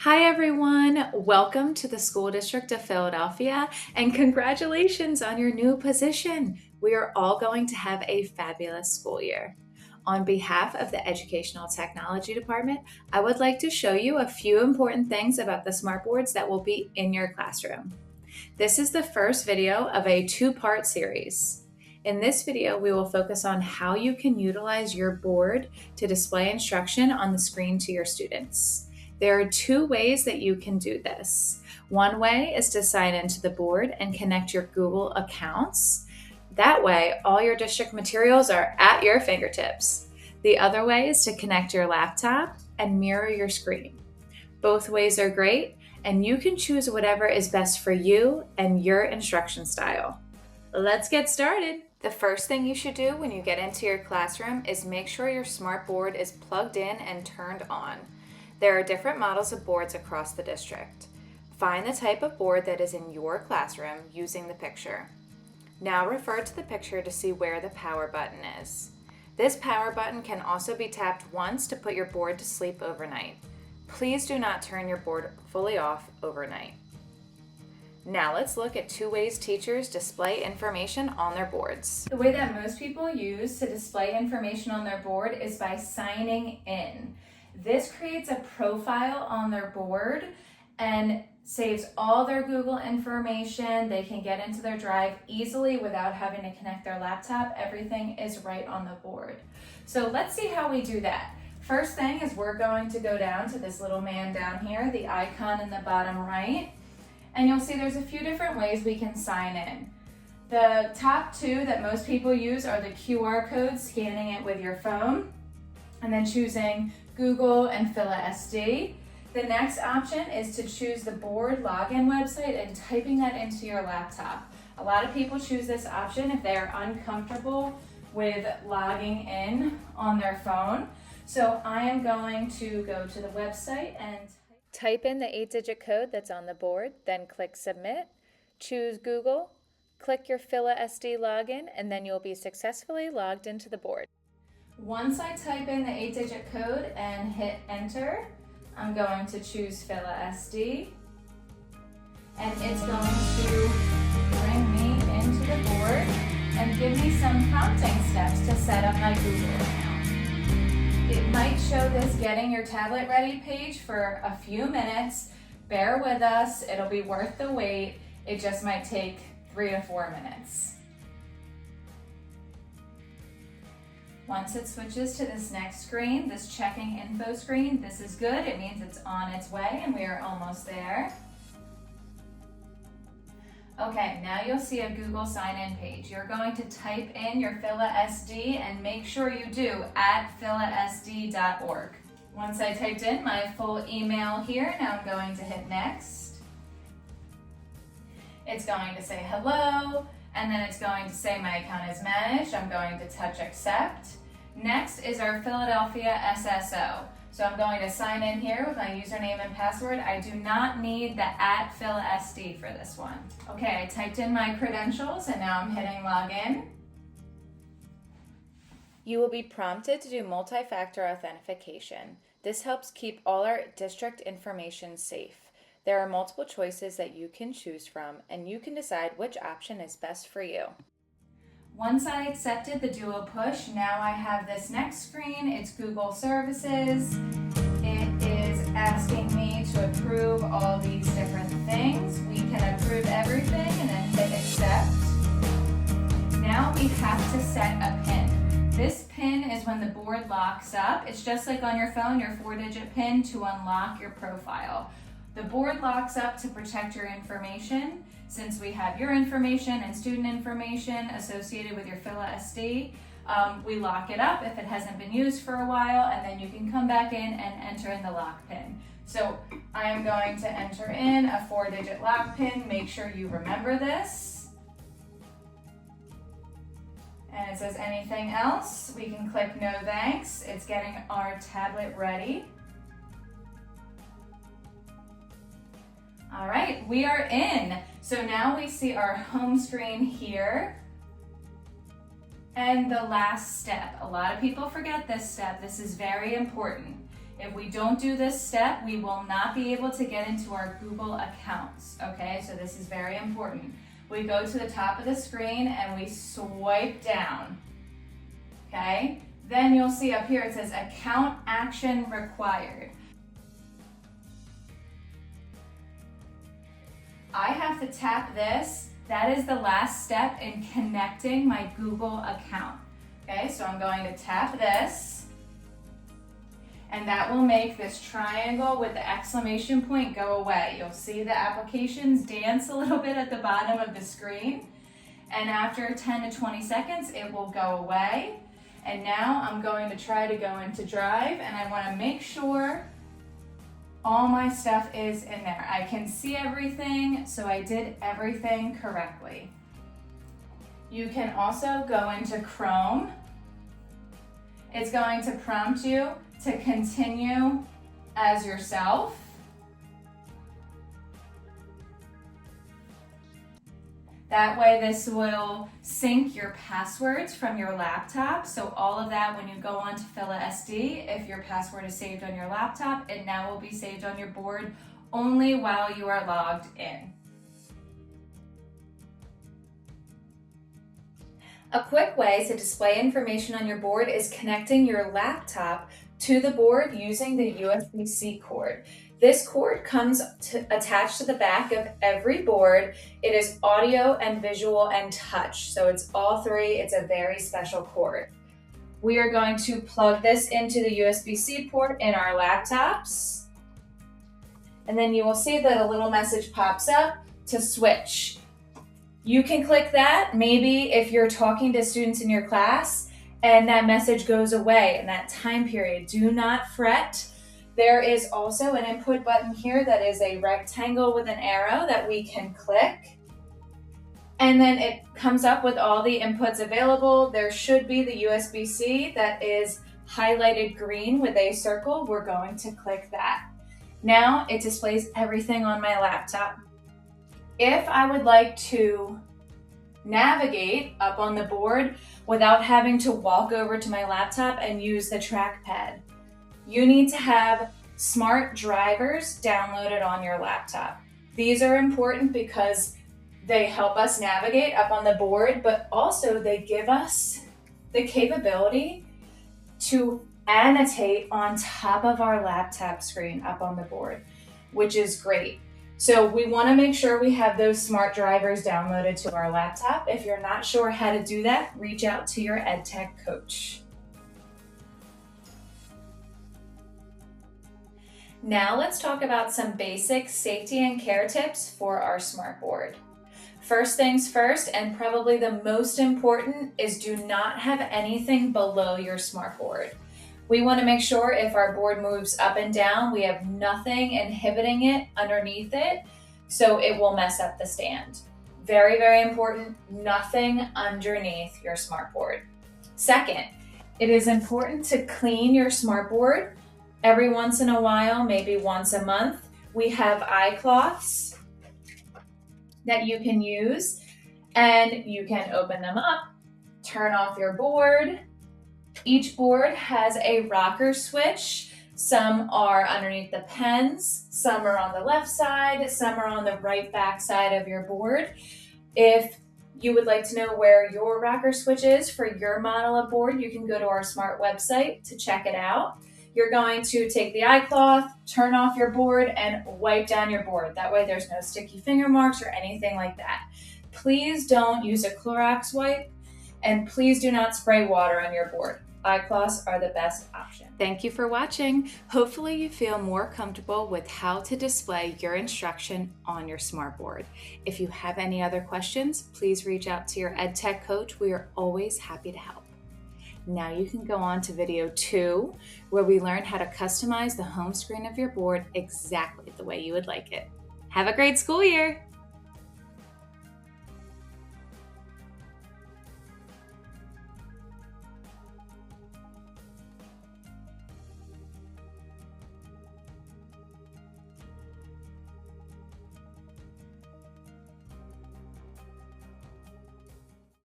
Hi everyone, welcome to the School District of Philadelphia and congratulations on your new position. We are all going to have a fabulous school year. On behalf of the Educational Technology Department, I would like to show you a few important things about the smart boards that will be in your classroom. This is the first video of a two-part series. In this video, we will focus on how you can utilize your board to display instruction on the screen to your students. There are two ways that you can do this. One way is to sign into the board and connect your Google accounts. That way, all your district materials are at your fingertips. The other way is to connect your laptop and mirror your screen. Both ways are great, and you can choose whatever is best for you and your instruction style. Let's get started. The first thing you should do when you get into your classroom is make sure your smart board is plugged in and turned on. There are different models of boards across the district. Find the type of board that is in your classroom using the picture. Now refer to the picture to see where the power button is. This power button can also be tapped once to put your board to sleep overnight. Please do not turn your board fully off overnight. Now let's look at two ways teachers display information on their boards. The way that most people use to display information on their board is by signing in. This creates a profile on their board and saves all their Google information. They can get into their drive easily without having to connect their laptop. Everything is right on the board. So let's see how we do that. First thing is we're going to go down to this little man down here, the icon in the bottom right, and you'll see there's a few different ways we can sign in. The top two that most people use are the QR code, scanning it with your phone, and then choosing Google and PhilaSD. The next option is to choose the board login website and typing that into your laptop. A lot of people choose this option if they are uncomfortable with logging in on their phone. So I am going to go to the website and type in the 8-digit code that's on the board, then click Submit, choose Google, click your PhilaSD login, and then you'll be successfully logged into the board. Once I type in the 8-digit code and hit enter, I'm going to choose PhilaSD, and it's going to bring me into the board and give me some prompting steps to set up my Google account. It might show this getting your tablet ready page for a few minutes. Bear with us, it'll be worth the wait. It just might take 3 to 4 minutes. Once it switches to this next screen, this checking info screen, this is good. It means it's on its way and we are almost there. Okay, now you'll see a Google sign-in page. You're going to type in your PhilaSD and make sure you do at philasd.org. Once I typed in my full email here, now I'm going to hit next. It's going to say hello, and then it's going to say my account is managed. I'm going to touch accept. Next is our Philadelphia SSO. So I'm going to sign in here with my username and password. I do not need the at PhilaSD for this one. Okay, I typed in my credentials and now I'm hitting login. You will be prompted to do multi-factor authentication. This helps keep all our district information safe. There are multiple choices that you can choose from, and you can decide which option is best for you. Once I accepted the dual push, now I have this next screen. It's Google Services. It is asking me to approve all these different things. We can approve everything and then hit accept. Now we have to set a PIN. This PIN is when the board locks up. It's just like on your phone, your 4-digit PIN to unlock your profile. The board locks up to protect your information. Since we have your information and student information associated with your PhilaSD, we lock it up if it hasn't been used for a while, and then you can come back in and enter in the lock PIN. So I am going to enter in a 4-digit lock PIN. Make sure you remember this. And it says anything else. We can click no thanks. It's getting our tablet ready. All right, we are in. So now we see our home screen here. And the last step. A lot of people forget this step. This is very important. If we don't do this step, we will not be able to get into our Google accounts, okay? So this is very important. We go to the top of the screen and we swipe down, okay? Then you'll see up here it says account action required. I have to tap this. That is the last step in connecting my Google account. Okay, so I'm going to tap this, and that will make this triangle with the exclamation point go away. You'll see the applications dance a little bit at the bottom of the screen, and after 10 to 20 seconds, it will go away. And now I'm going to try to go into Drive, and I want to make sure all my stuff is in there. I can see everything, so I did everything correctly. You can also go into Chrome. It's going to prompt you to continue as yourself. That way this will sync your passwords from your laptop. So all of that, when you go on to fill a SD, if your password is saved on your laptop, it now will be saved on your board only while you are logged in. A quick way to display information on your board is connecting your laptop to the board using the USB-C cord. This cord comes attached to the back of every board. It is audio and visual and touch, so it's all three. It's a very special cord. We are going to plug this into the USB-C port in our laptops, and then you will see that a little message pops up to switch. You can click that maybe if you're talking to students in your class and that message goes away in that time period. Do not fret. There is also an input button here that is a rectangle with an arrow that we can click. And then it comes up with all the inputs available. There should be the USB-C that is highlighted green with a circle. We're going to click that. Now it displays everything on my laptop. If I would like to navigate up on the board without having to walk over to my laptop and use the trackpad, you need to have smart drivers downloaded on your laptop. These are important because they help us navigate up on the board, but also they give us the capability to annotate on top of our laptop screen up on the board, which is great. So we want to make sure we have those smart drivers downloaded to our laptop. If you're not sure how to do that, reach out to your EdTech coach. Now let's talk about some basic safety and care tips for our smartboard. First things first, and probably the most important, is do not have anything below your smartboard. We want to make sure if our board moves up and down, we have nothing inhibiting it underneath it, so it will mess up the stand. Very, very important, nothing underneath your smartboard. Second, it is important to clean your smartboard every once in a while, maybe once a month. We have eye cloths that you can use, and you can open them up, turn off your board. Each board has a rocker switch. Some are underneath the pens, some are on the left side, some are on the right back side of your board. If you would like to know where your rocker switch is for your model of board, you can go to our smart website to check it out. You're going to take the eye cloth, turn off your board, and wipe down your board. That way there's no sticky finger marks or anything like that. Please don't use a Clorox wipe, and please do not spray water on your board. Eye cloths are the best option. Thank you for watching. Hopefully you feel more comfortable with how to display your instruction on your smartboard. If you have any other questions, please reach out to your EdTech coach. We are always happy to help. Now you can go on to video 2, where we learn how to customize the home screen of your board exactly the way you would like it. Have a great school year!